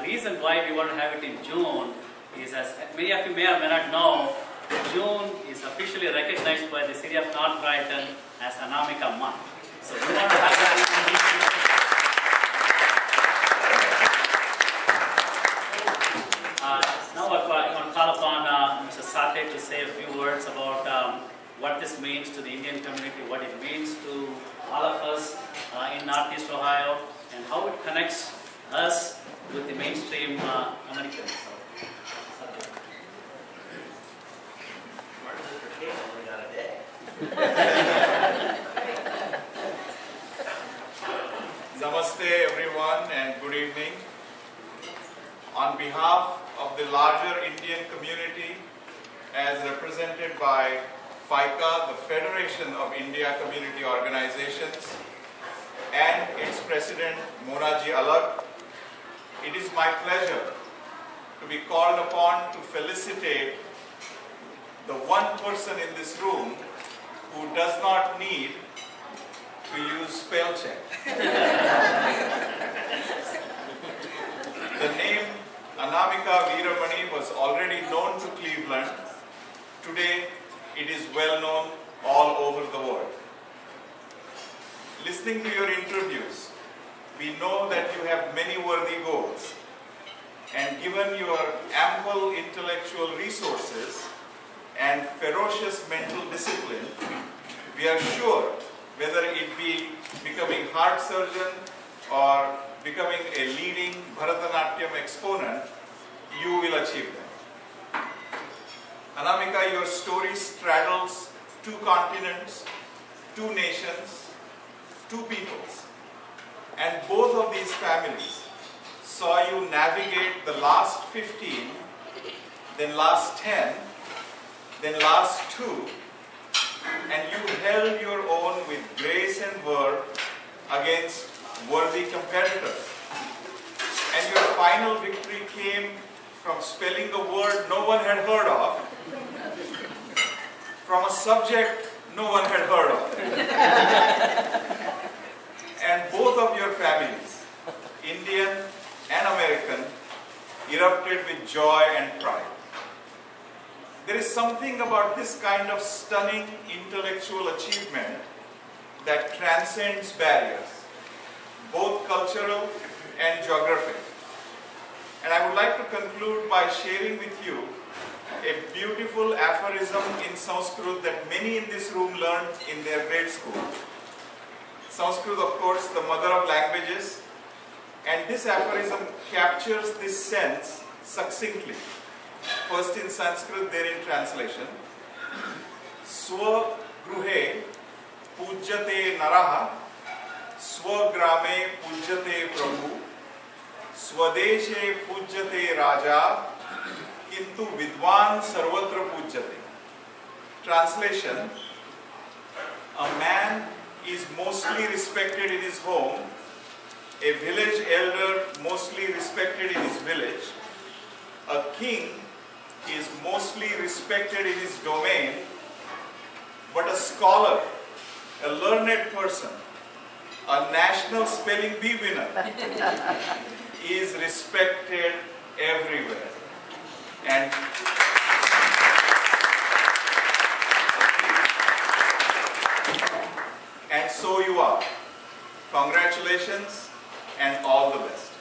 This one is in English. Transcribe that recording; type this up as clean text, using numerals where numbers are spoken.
reason why we want to have it in June is, as many of you may or may not know, June is officially recognized by the city of North Brighton as Anamika Month. So we want to have that. Now I want to call upon Mr. Sate to say a few words about what this means to the Indian community, what it means to all of us in Northeast Ohio, and how it connects us with the mainstream Americans. Namaste everyone and good evening. On behalf of the larger Indian community as represented by FICA, the Federation of India Community Organizations, and its President Monaji Alag, it is my pleasure to be called upon to felicitate the one person in this room who does not need to use spell check. The name Anamika Veeramani was already known to Cleveland. Today, it is well known all over the world. Listening to your interviews, we know that you have many worthy goals. And given your ample intellectual resources and ferocious mental discipline, we are sure whether it be becoming heart surgeon or becoming a leading Bharatanatyam exponent, you will achieve them. Anamika, your story straddles 2 continents, 2 nations, 2 peoples. And both of these families saw you navigate the last 15, then last 10, then last 2, and you held your own with grace and verve against worthy competitors. And your final victory came from spelling a word no one had heard of, from a subject no one had heard of. And both of your families, Indian and American, erupted with joy and pride. There is something about this kind of stunning intellectual achievement that transcends barriers, both cultural and geographic. And I would like to conclude by sharing with you a beautiful aphorism in Sanskrit that many in this room learned in their grade school. Sanskrit, of course, the mother of languages, and this aphorism captures this sense succinctly. First in Sanskrit, then in translation. Swa gruhe pujyate naraha, swa grame pujyate prabhu, swadeshe pujyate raja, kintu vidwan sarvatra pujyate. Translation: a man is mostly respected in his home, a village elder mostly respected in his village, a king is mostly respected in his domain, but a scholar, a learned person, a national spelling bee winner is respected everywhere. And so you are. Congratulations and all the best.